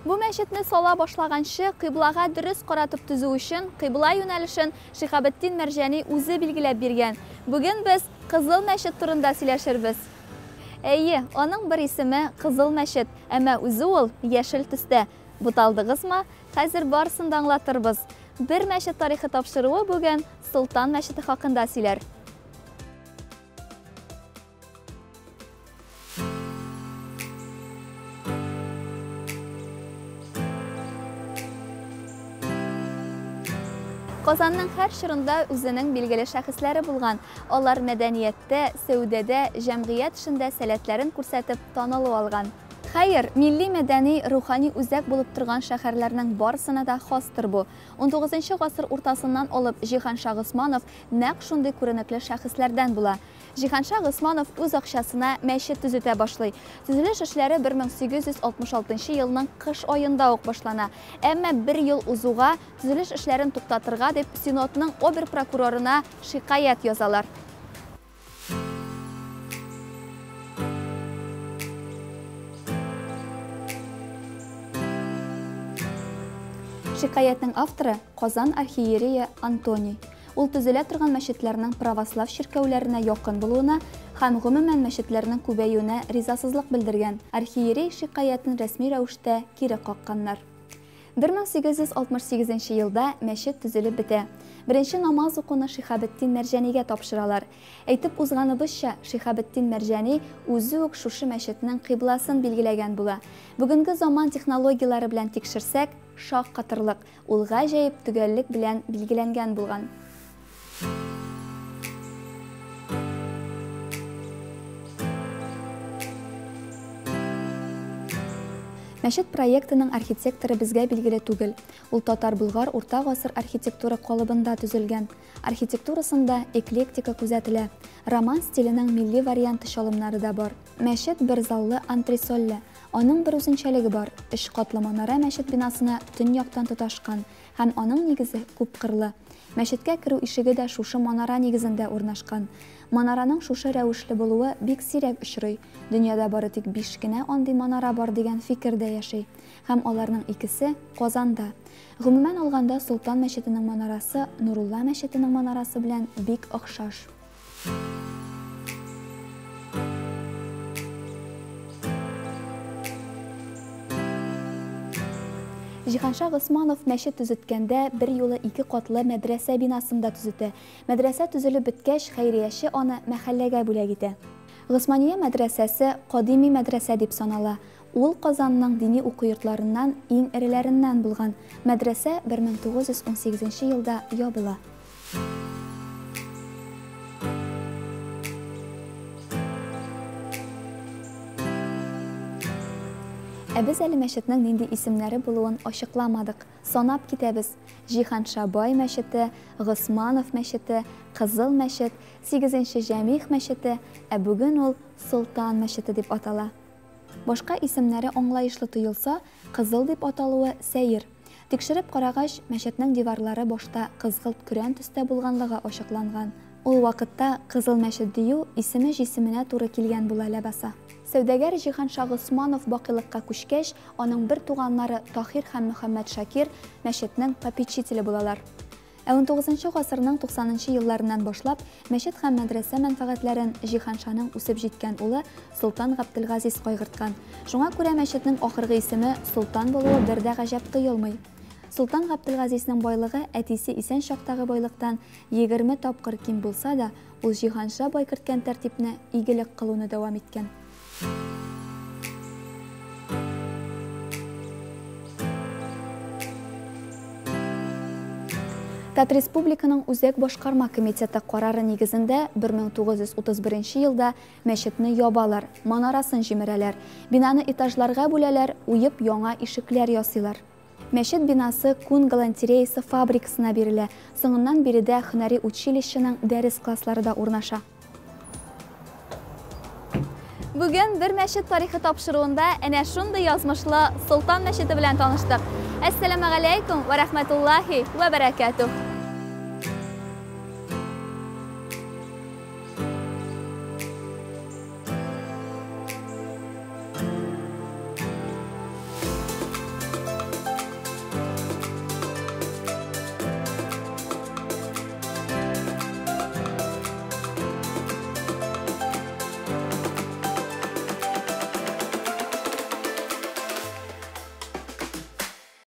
Бу мәчетне сала башлаганчы кыйблага дөрес каратып төзү өчен кыйбла юнәлешен Шихабетдин Мәрҗани үзе билгеләп биргән. Бүген без Кызыл мәчет турында сөйләшербез. Әйе, аның бер исеме Кызыл мәчет, әмма үзе ул яшел төстә. Буталдыгызмы? Хәзер барысын да аңлатырбыз. Бер мәчет тарихы тапшыруы бүген Солтан мәчете хакында сөйләр. Казанның һәр чорында үзенең билгеле шәхесләре булган. Алар мәдәнияттә, сәүдәдә, җәмгыять эшендә сәләтләрен күрсәтеп танылу алган. Хәер, милли мәдәни, рухани үзәк булып торган шәһәрләрнең барысына да хастыр бу. 19-нчы гасыр уртасыннан алып Җиһанша Госманов нәкъ шундый күренекле шәхесләрдән була. Җиһанша Госманов үз акчасына мәчет төзетә башлый. Төзелеш эшләре 1866 елның кыш аенда ук башлана. Әмма бер ел узуга төзелеш эшләрен туктатырга дип Синодның обер прокурорына шикаят язалар. Шикаятның авторы Казан архиерея Антоний. Ул төзелә торган мәчетләрнең православ ширкәүләренә якын булуына һәм гомумән мәчетләрнең күбәюенә ризасызлык белдергән. Архиерей шикаятын рәсми рәвештә кире какканнар. 1868 елда мәчет төзелеп бетә. Беренче намаз укуны Шихабетдин Мәрҗанигә тапшыралар. Әйтеп узганыбызча, Шихабетдин Мәрҗани үзе үк шушы мәчетнең кыйбласын билгеләгән була. Бүгенге заман технологиялары белән тикшерсәк, шак катырлык, ул гаҗәеп төгәллек белән билгеләнгән булган. Мәчет проектының архитекторы безгә билгеле түгел. Ул татар-булгар урта гасыр архитектура калыбында төзелгән. Архитектурасында эклектика күзәтелә. Роман стиленең милли варианты чалымнары да бар. Мәчет бер заллы антресольле. Аның бер үзенчәлеге бар. 3 катлы манара мәчет бинасына төньяктан тоташкан һәм аның нигезе күп кырлы. Мәчеткә керү ишеге дә шушы манара нигезендә урнашкан. Манараның шушы рәвешле булуы бик сирәк очрый. Дөньяда бары тик 5 кенә андый манара бар дигән фикердә яши. Һәм аларның икесе Казанда. Гомумән алганда Солтан мәчетенең манарасы Нурулла мәчетенең манарасы белән бик охшаш. Җиһанша Госманов мәчет төзеткәндә бер юлы 2 катлы мәдрәсә бинасында төзетә. Мәдрәсә төзелеп беткәч, хәйрияше аны мәхәлләгә бүләк итә. Госмания мәдрәсәсе кадими мәдрәсә дип санала. Ул Казанның дини уку йортларыннан иң эреләреннән булган. Мәдрәсә 1918 елда ябыла. Без әле мәчетнең нинди исемнәре булуын ачыкламадык. Санап китәбез. Җиһанша бай мәчете, Госманов мәчете, Кызыл мәчет, 8-нче Җәмих мәчете, бүген ул Солтан мәчете дип атала. Башка исемнәре аңлаешлы тоелса, Кызыл дип аталуы сәер. Тикшереп карагач, мәчетнең диварлары башта кызгылт көрән төстә булганлыгы ачыкланган. Ул вакытта Кызыл мәчет дию исеме җисеменә туры килгән була ләбаса. Сәүдәгәр Җиһанша Госманов бакыйлыкка күчкәч, аның бер туганнары Тахир һәм Мөхәммәд Шакир мәчетнең попечителе булалар. 19-нчы гасырның 90-нчы елларыннан башлап, мәчет һәм мәдрәсә мәнфәгатьләрен Җиһаншаның үсеп җиткән улы Солтан Габделгазиз кайгырткан. Шуңа күрә мәчетнең ахыргы исеме Солтан булуы бер дә гаҗәп тоелмый. Солтан Габделгазизнең байлыгы әтисе исән чактагы байлыктан 20 тапкыр ким булса да, ул Җиһанша бай керткән тәртипне игелек кылуны дәвам иткән. Тат Республиканың үзәк башкарма комитеты карары нигезендә 1931 елда мәчетне ябалар, манарасын җимерәләр, бинаны этажларга бүләләр, уеп яңа ишекләр ясыйлар. Мәчет бинасы күн галантереясы фабрикасына бирелә. Соңыннан биредә һөнәри училищеның дәрес класслары да урнаша. Бүген бер мәчет тарихы тапшыруында әнә шундый язмышлы Солтан мәчете белән таныштык. Әссәламу алейкум ва рахматуллахи ва баракатух.